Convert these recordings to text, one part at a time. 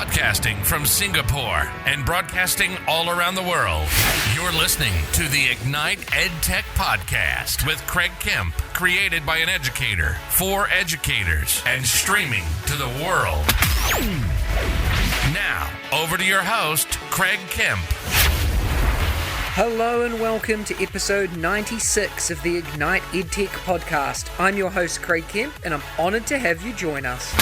Podcasting from Singapore and broadcasting all around the world. You're listening to the Ignite EdTech Podcast with Craig Kemp, created by an educator for educators and streaming to the world. Now, over to your host, Craig Kemp. Hello and welcome to episode 96 of the Ignite EdTech Podcast. I'm your host, Craig Kemp, and I'm honored to have you join us.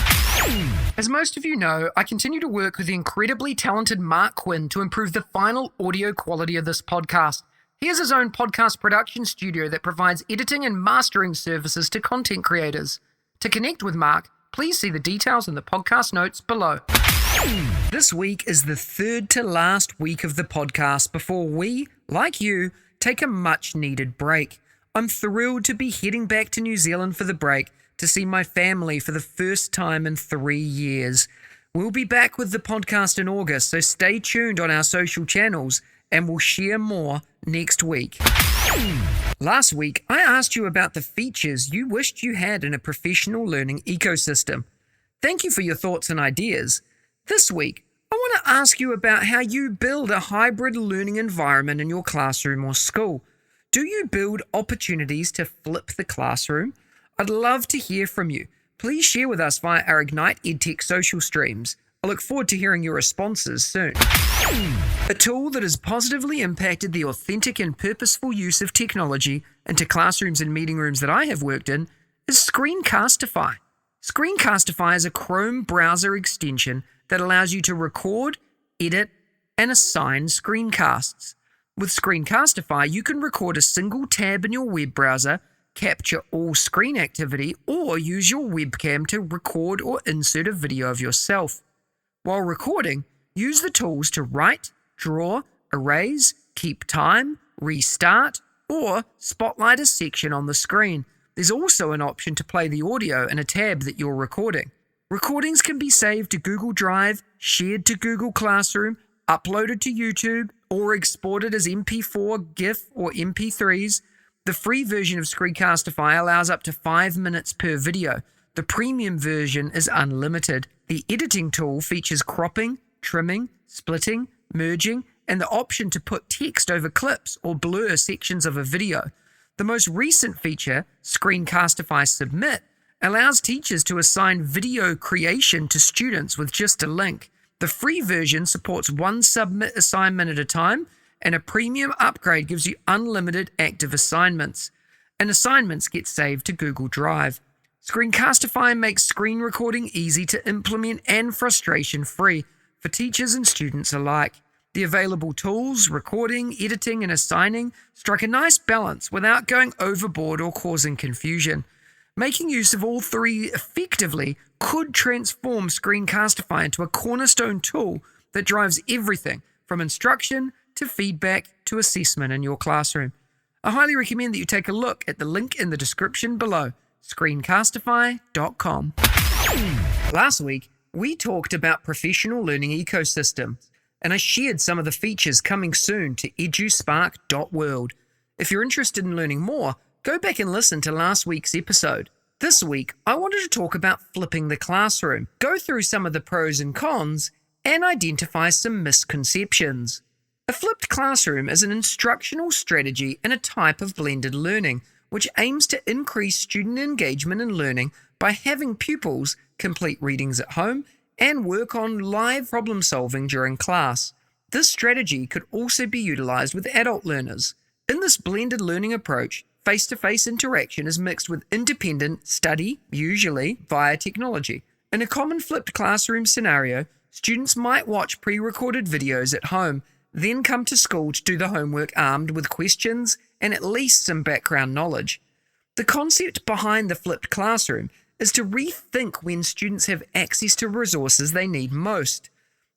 As most of you know, I continue to work with the incredibly talented Mark Quinn to improve the final audio quality of this podcast. He has his own podcast production studio that provides editing and mastering services to content creators. To connect with Mark, please see the details in the podcast notes below. This week is the third to last week of the podcast before we, like you, take a much-needed break. I'm thrilled to be heading back to New Zealand for the break to see my family for the first time in 3 years. We'll be back with the podcast in August, so stay tuned on our social channels and we'll share more next week. Last week, I asked you about the features you wished you had in a professional learning ecosystem. Thank you for your thoughts and ideas. This week, I want to ask you about how you build a hybrid learning environment in your classroom or school. Do you build opportunities to flip the classroom? I'd love to hear from you. Please share with us via our Ignite EdTech social streams. I look forward to hearing your responses soon. A tool that has positively impacted the authentic and purposeful use of technology into classrooms and meeting rooms that I have worked in is ScreenCastify. ScreenCastify is a Chrome browser extension that allows you to record, edit, and assign screencasts. With ScreenCastify, you can record a single tab in your web browser, capture all screen activity, or use your webcam to record or insert a video of yourself. While recording, use the tools to write, draw, erase, keep time, restart, or spotlight a section on the screen. There's also an option to play the audio in a tab that you're recording. Recordings can be saved to Google Drive, shared to Google Classroom, uploaded to YouTube, or exported as MP4, GIF, or MP3s. The free version of ScreenCastify allows up to 5 minutes per video. The premium version is unlimited. The editing tool features cropping, trimming, splitting, merging, and the option to put text over clips or blur sections of a video. The most recent feature, ScreenCastify Submit, allows teachers to assign video creation to students with just a link. The free version supports one submit assignment at a time, and a premium upgrade gives you unlimited active assignments. And assignments get saved to Google Drive. ScreenCastify makes screen recording easy to implement and frustration-free for teachers and students alike. The available tools, recording, editing, and assigning strike a nice balance without going overboard or causing confusion. Making use of all three effectively could transform ScreenCastify into a cornerstone tool that drives everything from instruction to feedback to assessment in your classroom. I highly recommend that you take a look at the link in the description below, ScreenCastify.com. Last week, we talked about professional learning ecosystems, and I shared some of the features coming soon to eduspark.world. If you're interested in learning more, go back and listen to last week's episode. This week, I wanted to talk about flipping the classroom, go through some of the pros and cons, and identify some misconceptions. A flipped classroom is an instructional strategy and a type of blended learning, which aims to increase student engagement and learning by having pupils complete readings at home and work on live problem solving during class. This strategy could also be utilized with adult learners. In this blended learning approach, face-to-face interaction is mixed with independent study, usually via technology. In a common flipped classroom scenario, students might watch pre-recorded videos at home, then come to school to do the homework armed with questions and at least some background knowledge. The concept behind the flipped classroom is to rethink when students have access to resources they need most.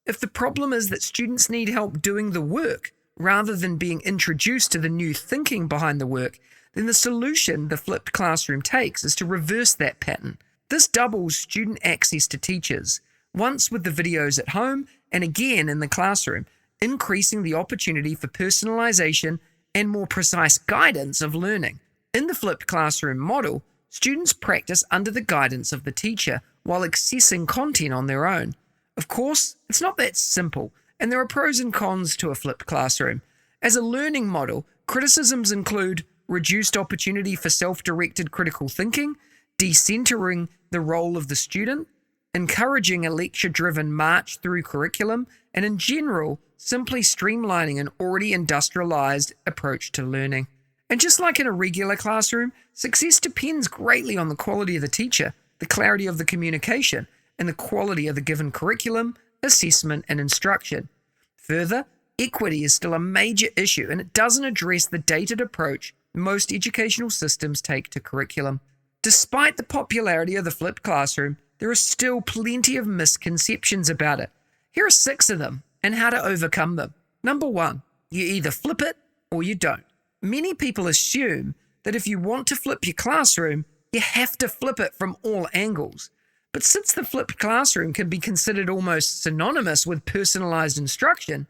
If the problem is that students need help doing the work rather than being introduced to the new thinking behind the work, then the solution the flipped classroom takes is to reverse that pattern. This doubles student access to teachers, once with the videos at home and again in the classroom, increasing the opportunity for personalization and more precise guidance of learning. In the flipped classroom model, students practice under the guidance of the teacher while accessing content on their own. Of course, it's not that simple, and there are pros and cons to a flipped classroom. As a learning model, criticisms include reduced opportunity for self-directed critical thinking, decentering the role of the student, encouraging a lecture-driven march through curriculum, and in general, simply streamlining an already industrialized approach to learning. And just like in a regular classroom, success depends greatly on the quality of the teacher, the clarity of the communication, and the quality of the given curriculum, assessment, and instruction. Further, equity is still a major issue, and it doesn't address the dated approach most educational systems take to curriculum. Despite the popularity of the flipped classroom, there are still plenty of misconceptions about it. Here are 6 of them, and how to overcome them. Number 1, you either flip it or you don't. Many people assume that if you want to flip your classroom, you have to flip it from all angles. But since the flipped classroom can be considered almost synonymous with personalized instruction,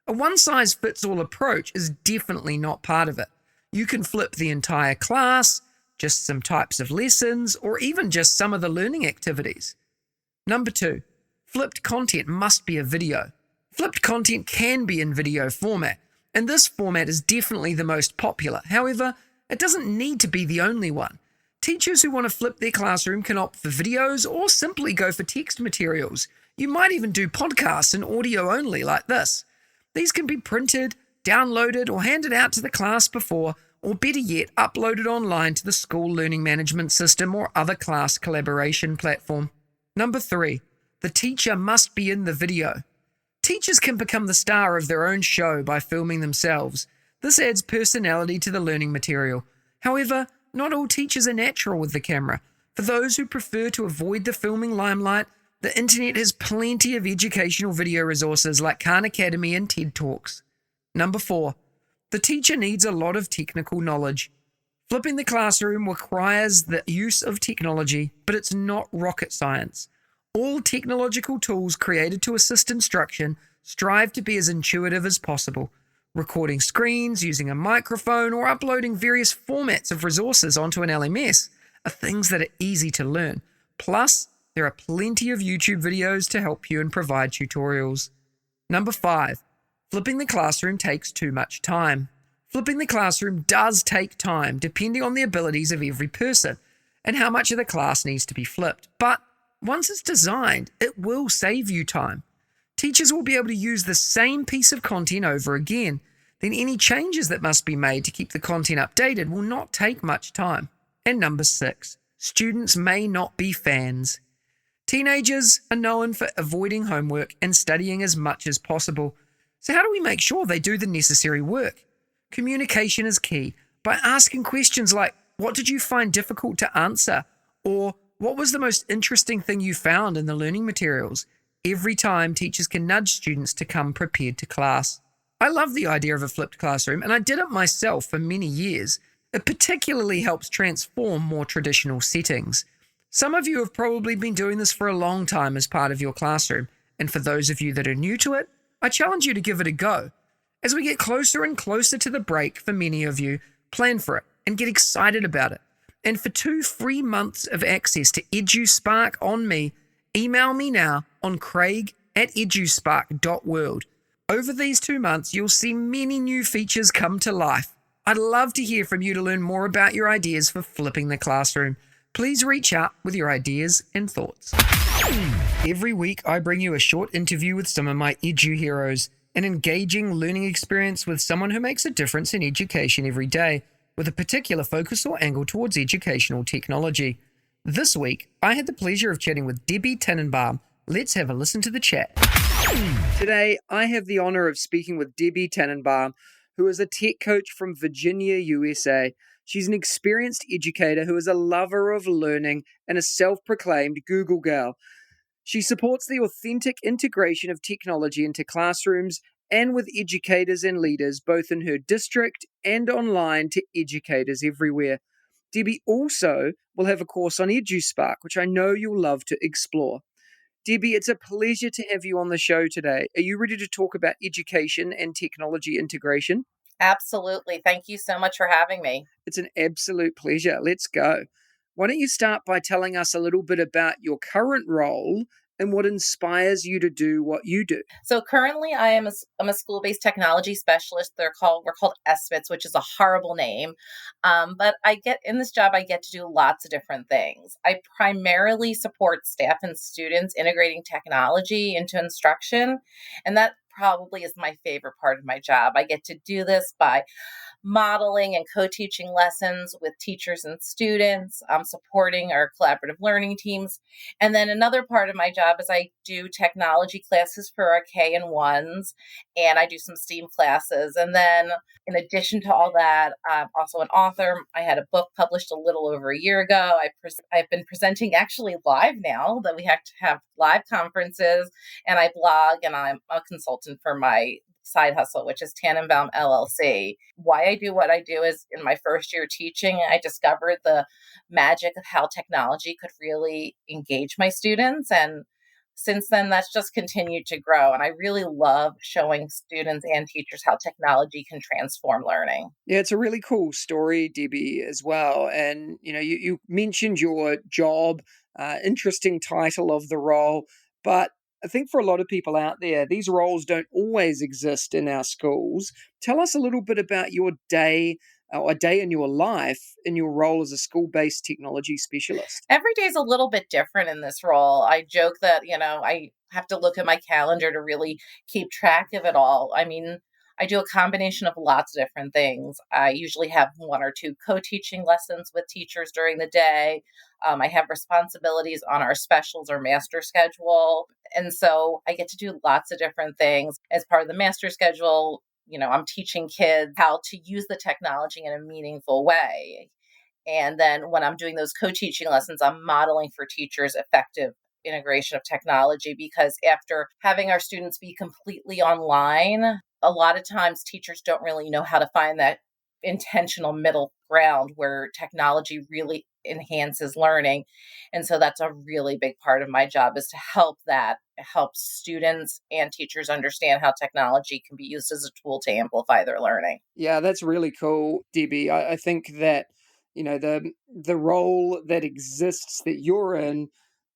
a one-size-fits-all approach is definitely not part of it. You can flip the entire class, just some types of lessons, or even just some of the learning activities. Number 2, flipped content must be a video. Flipped content can be in video format, and this format is definitely the most popular. However, it doesn't need to be the only one. Teachers who want to flip their classroom can opt for videos or simply go for text materials. You might even do podcasts and audio only like this. These can be printed, downloaded, or handed out to the class before, or better yet, uploaded online to the school learning management system or other class collaboration platform. Number 3, the teacher must be in the video. Teachers can become the star of their own show by filming themselves. This adds personality to the learning material. However, not all teachers are natural with the camera. For those who prefer to avoid the filming limelight, the internet has plenty of educational video resources like Khan Academy and TED Talks. Number 4, the teacher needs a lot of technical knowledge. Flipping the classroom requires the use of technology, but it's not rocket science. All technological tools created to assist instruction strive to be as intuitive as possible. Recording screens, using a microphone, or uploading various formats of resources onto an LMS are things that are easy to learn. Plus, there are plenty of YouTube videos to help you and provide tutorials. Number 5, flipping the classroom takes too much time. Flipping the classroom does take time, depending on the abilities of every person and how much of the class needs to be flipped. But once it's designed, it will save you time. Teachers will be able to use the same piece of content over again. Then any changes that must be made to keep the content updated will not take much time. And number 6, students may not be fans. Teenagers are known for avoiding homework and studying as much as possible. So how do we make sure they do the necessary work? Communication is key. By asking questions like, what did you find difficult to answer? Or what was the most interesting thing you found in the learning materials? Every time, teachers can nudge students to come prepared to class. I love the idea of a flipped classroom, and I did it myself for many years. It particularly helps transform more traditional settings. Some of you have probably been doing this for a long time as part of your classroom, and for those of you that are new to it, I challenge you to give it a go. As we get closer and closer to the break for many of you, plan for it and get excited about it. And for 2 free months of access to EduSpark on me, email me now on craig@eduspark.world. Over these 2 months, you'll see many new features come to life. I'd love to hear from you to learn more about your ideas for flipping the classroom. Please reach out with your ideas and thoughts. Every week, I bring you a short interview with some of my edu heroes, an engaging learning experience with someone who makes a difference in education every day, with a particular focus or angle towards educational technology. This week, I had the pleasure of chatting with Debbie Tannenbaum. Let's have a listen to the chat. Today, I have the honor of speaking with Debbie Tannenbaum, who is a tech coach from Virginia, USA. She's an experienced educator who is a lover of learning and a self-proclaimed Google girl. She supports the authentic integration of technology into classrooms and with educators and leaders, both in her district and online to educators everywhere. Debbie also will have a course on EduSpark, which I know you'll love to explore. Debbie, it's a pleasure to have you on the show today. Are you ready to talk about education and technology integration? Absolutely. Thank you so much for having me. It's an absolute pleasure. Let's go. Why don't you start by telling us a little bit about your current role and what inspires you to do what you do? So currently I'm a school-based technology specialist. We're called SFITs, which is a horrible name. But in this job, I get to do lots of different things. I primarily support staff and students integrating technology into instruction. And that probably is my favorite part of my job. I get to do this by modeling and co-teaching lessons with teachers and students, supporting our collaborative learning teams. And then another part of my job is I do technology classes for our K and ones, and I do some STEAM classes. And then in addition to all that, I'm also an author. I had a book published a little over a year ago. I've been presenting actually live now that we have to have live conferences, and I blog, and I'm a consultant for my side hustle, which is Tannenbaum LLC. Why I do what I do is in my first year teaching, I discovered the magic of how technology could really engage my students. And since then, that's just continued to grow. And I really love showing students and teachers how technology can transform learning. Yeah, it's a really cool story, Debbie, as well. And, you mentioned your job, interesting title of the role, but I think for a lot of people out there, these roles don't always exist in our schools. Tell us a little bit about your day, or a day in your life in your role as a school-based technology specialist. Every day is a little bit different in this role. I joke that, I have to look at my calendar to really keep track of it all. I mean, I do a combination of lots of different things. I usually have one or two co-teaching lessons with teachers during the day. I have responsibilities on our specials or master schedule. And so I get to do lots of different things as part of the master schedule. I'm teaching kids how to use the technology in a meaningful way. And then when I'm doing those co-teaching lessons, I'm modeling for teachers effective integration of technology, because after having our students be completely online, a lot of times teachers don't really know how to find that intentional middle ground where technology really enhances learning. And so that's a really big part of my job, is to help students and teachers understand how technology can be used as a tool to amplify their learning. Yeah, that's really cool, Debbie. I think that, the role that exists that you're in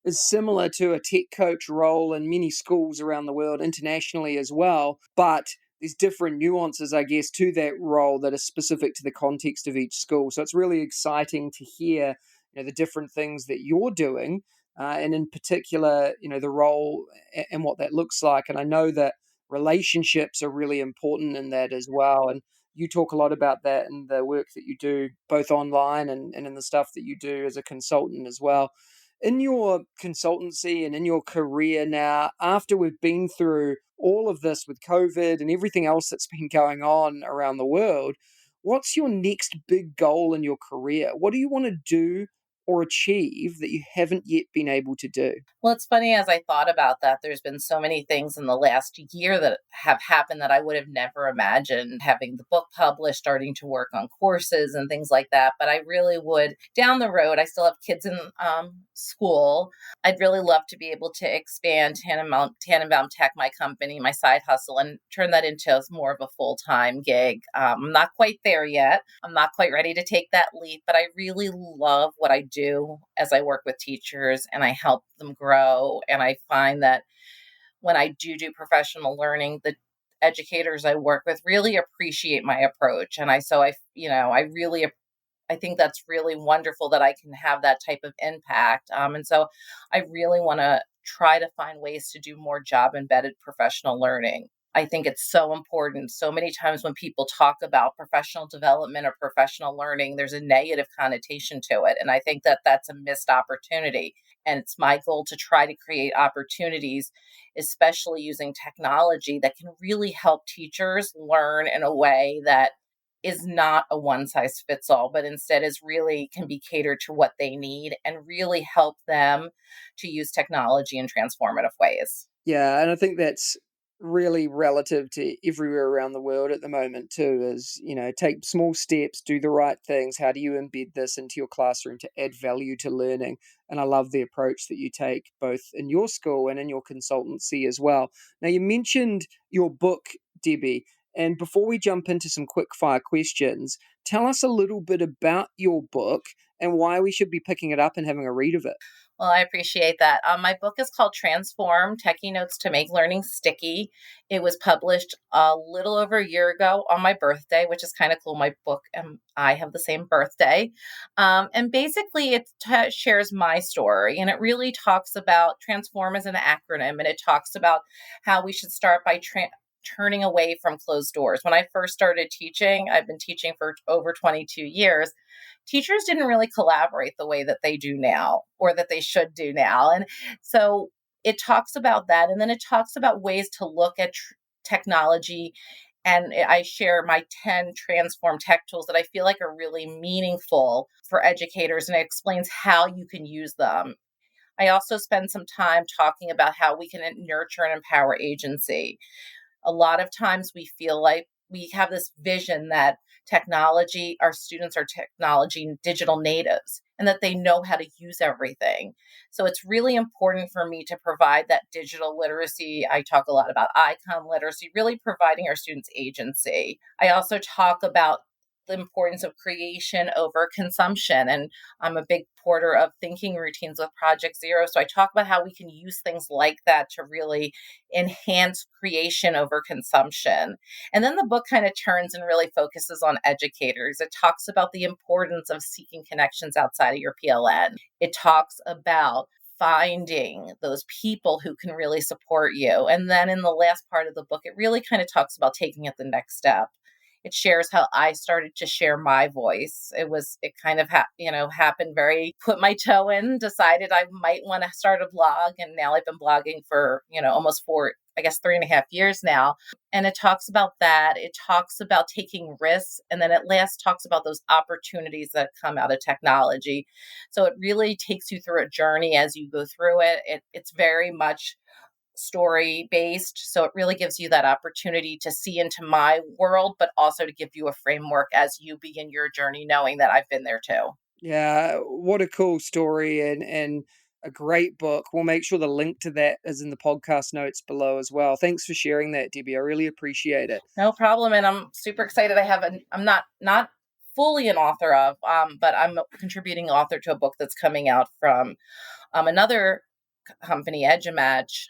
is similar to a tech coach role in many schools around the world, internationally as well. But there's different nuances, I guess, to that role that are specific to the context of each school. So it's really exciting to hear, the different things that you're doing, and in particular, the role and what that looks like. And I know that relationships are really important in that as well. And you talk a lot about that in the work that you do, both online and in the stuff that you do as a consultant as well. In your consultancy and in your career now, after we've been through all of this with COVID and everything else that's been going on around the world, what's your next big goal in your career? What do you want to do or achieve that you haven't yet been able to do? Well, it's funny, as I thought about that, there's been so many things in the last year that have happened that I would have never imagined. Having the book published, starting to work on courses and things like that. But I really would, down the road, I still have kids in school. I'd really love to be able to expand Tannenbaum Tech, my company, my side hustle, and turn that into more of a full-time gig. I'm not quite there yet. I'm not quite ready to take that leap, but I really love what I do as I work with teachers and I help them grow. And I find that when I do professional learning, the educators I work with really appreciate my approach. And I think that's really wonderful that I can have that type of impact. And so I really want to try to find ways to do more job embedded professional learning. I think it's so important. So many times when people talk about professional development or professional learning, there's a negative connotation to it. And I think that that's a missed opportunity. And it's my goal to try to create opportunities, especially using technology, that can really help teachers learn in a way that is not a one size fits all, but instead is really can be catered to what they need and really help them to use technology in transformative ways. Yeah, and I think that's really relative to everywhere around the world at the moment too, is, take small steps, do the right things. How do you embed this into your classroom to add value to learning? And I love the approach that you take both in your school and in your consultancy as well. Now, you mentioned your book, Debbie, and before we jump into some quick fire questions, tell us a little bit about your book and why we should be picking it up and having a read of it. Well, I appreciate that. My book is called Transform Techie Notes to Make Learning Sticky. It was published a little over a year ago on my birthday, which is kind of cool. My book and I have the same birthday. And basically, it shares my story, and it really talks about Transform as an acronym, and it talks about how we should start by turning away from closed doors. When I first started teaching, I've been teaching for over 22 years. Teachers didn't really collaborate the way that they do now or that they should do now. And so it talks about that. And then it talks about ways to look at technology. And I share my 10 transform tech tools that I feel like are really meaningful for educators. And it explains how you can use them. I also spend some time talking about how we can nurture and empower agency. A lot of times we feel like we have this vision that our students are technology digital natives and that they know how to use everything. So it's really important for me to provide that digital literacy. I talk a lot about icon literacy, really providing our students agency. I also talk about the importance of creation over consumption. And I'm a big supporter of thinking routines with Project Zero. So I talk about how we can use things like that to really enhance creation over consumption. And then the book kind of turns and really focuses on educators. It talks about the importance of seeking connections outside of your PLN. It talks about finding those people who can really support you. And then in the last part of the book, it really kind of talks about taking it the next step. It shares how I started to share my voice. It kind of happened put my toe in, decided I might want to start a blog. And now I've been blogging for, almost 3.5 years now. And it talks about that. It talks about taking risks. And then at last talks about those opportunities that come out of technology. So it really takes you through a journey as you go through it. It's very much story based. So it really gives you that opportunity to see into my world, but also to give you a framework as you begin your journey, knowing that I've been there too. Yeah, what a cool story and a great book. We'll make sure the link to that is in the podcast notes below as well. Thanks for sharing that, Debbie. I really appreciate it. No problem. And I'm super excited. I'm not fully an author of, but I'm a contributing author to a book that's coming out from another company, EduMatch.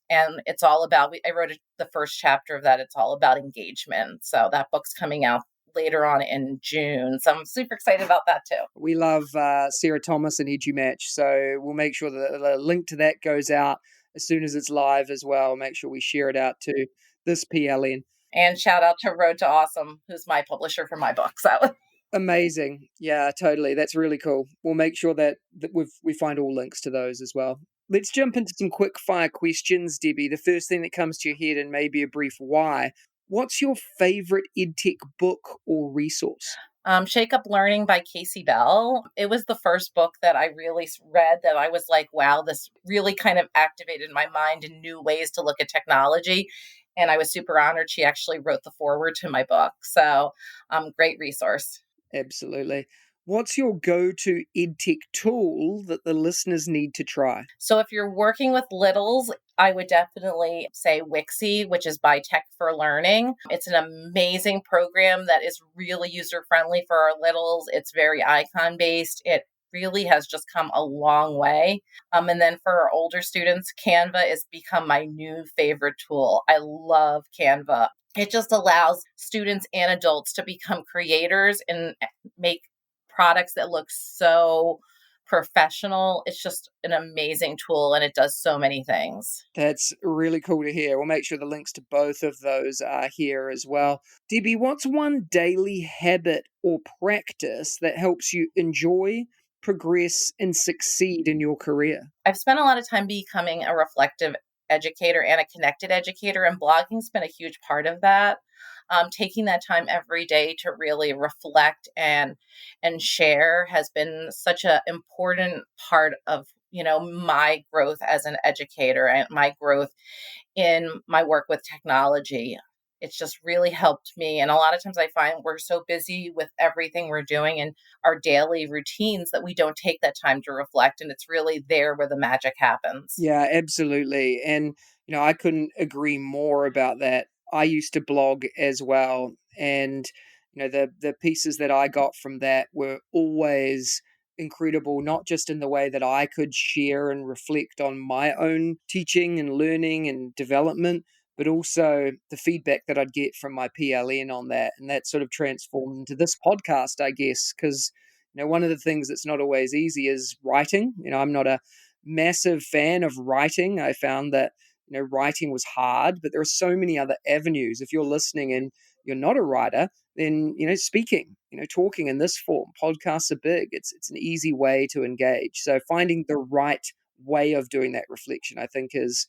And it's all about, I wrote the first chapter of that. It's all about engagement. So that book's coming out later on in June. So I'm super excited about that too. We love Sarah Thomas and EduMatch. So we'll make sure that the link to that goes out as soon as it's live as well. Make sure we share it out to this PLN. And shout out to Road to Awesome, who's my publisher for my book. So amazing. Yeah, totally. That's really cool. We'll make sure that we find all links to those as well. Let's jump into some quick fire questions, Debbie. The first thing that comes to your head, and maybe a brief why. What's your favorite EdTech book or resource? Shake Up Learning by Kasey Bell. It was the first book that I really read that I was like, wow, this really kind of activated my mind in new ways to look at technology. And I was super honored she actually wrote the foreword to my book. So great resource. Absolutely. What's your go-to EdTech tool that the listeners need to try? So if you're working with littles, I would definitely say Wixie, which is by Tech for Learning. It's an amazing program that is really user-friendly for our littles. It's very icon-based. It really has just come a long way. And then for our older students, Canva has become my new favorite tool. I love Canva. It just allows students and adults to become creators and make products that look so professional. It's just an amazing tool and it does so many things. That's really cool to hear. We'll make sure the links to both of those are here as well. Debbie, what's one daily habit or practice that helps you enjoy, progress, and succeed in your career? I've spent a lot of time becoming a reflective educator and a connected educator, and blogging's been a huge part of that. Taking that time every day to really reflect and share has been such an important part of my growth as an educator and my growth in my work with technology. It's just really helped me. And a lot of times I find we're so busy with everything we're doing and our daily routines that we don't take that time to reflect. And it's really there where the magic happens. Yeah, absolutely. And, I couldn't agree more about that. I used to blog as well. And, the pieces that I got from that were always incredible, not just in the way that I could share and reflect on my own teaching and learning and development, but also the feedback that I'd get from my PLN on that. And that sort of transformed into this podcast, I guess, because, one of the things that's not always easy is writing. I'm not a massive fan of writing. I found that, writing was hard, but there are so many other avenues. If you're listening and you're not a writer, then, speaking, talking in this form, podcasts are big. It's an easy way to engage. So finding the right way of doing that reflection, I think is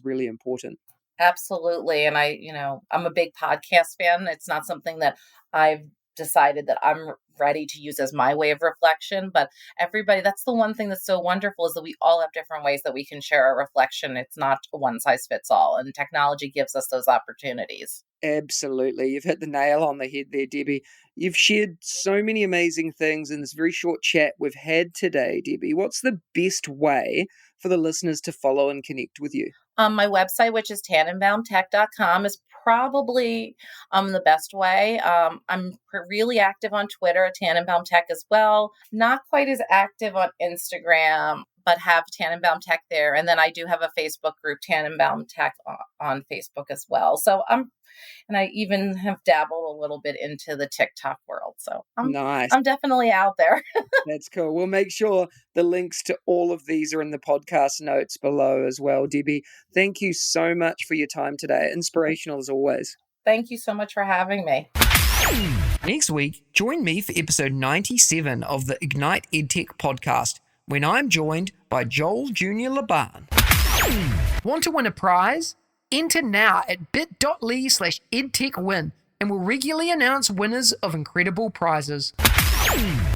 really important. Absolutely. And I'm a big podcast fan. It's not something that I've decided that I'm ready to use as my way of reflection, but everybody, that's the one thing that's so wonderful, is that we all have different ways that we can share our reflection. It's not a one size fits all, and technology gives us those opportunities. Absolutely. You've hit the nail on the head there, Debbie. You've shared so many amazing things in this very short chat we've had today, Debbie. What's the best way for the listeners to follow and connect with you? My website, which is tannenbaumtech.com, is probably the best way. I'm really active on Twitter at Tannenbaum Tech as well. Not quite as active on Instagram, but have Tannenbaum Tech there. And then I do have a Facebook group, Tannenbaum Tech, on Facebook as well. So and I even have dabbled a little bit into the TikTok world. So nice. I'm definitely out there. That's cool. We'll make sure the links to all of these are in the podcast notes below as well. Debbie, thank you so much for your time today. Inspirational as always. Thank you so much for having me. Next week, join me for episode 97 of the Ignite EdTech Podcast, when I'm joined by Joel Jr. Laban. Want to win a prize? Enter now at bit.ly/edtechwin, and we'll regularly announce winners of incredible prizes.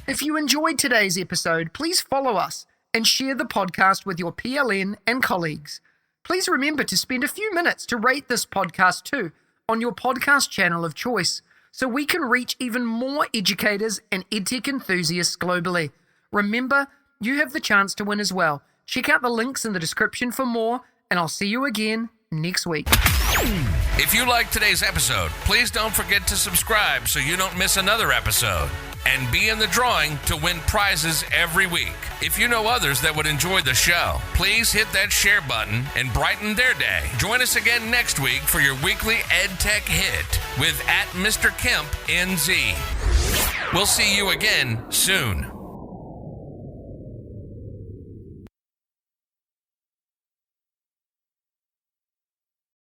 If you enjoyed today's episode, please follow us and share the podcast with your PLN and colleagues. Please remember to spend a few minutes to rate this podcast too on your podcast channel of choice, so we can reach even more educators and EdTech enthusiasts globally. Remember, you have the chance to win as well. Check out the links in the description for more, and I'll see you again next week. If you liked today's episode, please don't forget to subscribe so you don't miss another episode. And be in the drawing to win prizes every week. If you know others that would enjoy the show, please hit that share button and brighten their day. Join us again next week for your weekly EdTech hit with @MrKempNZ. We'll see you again soon.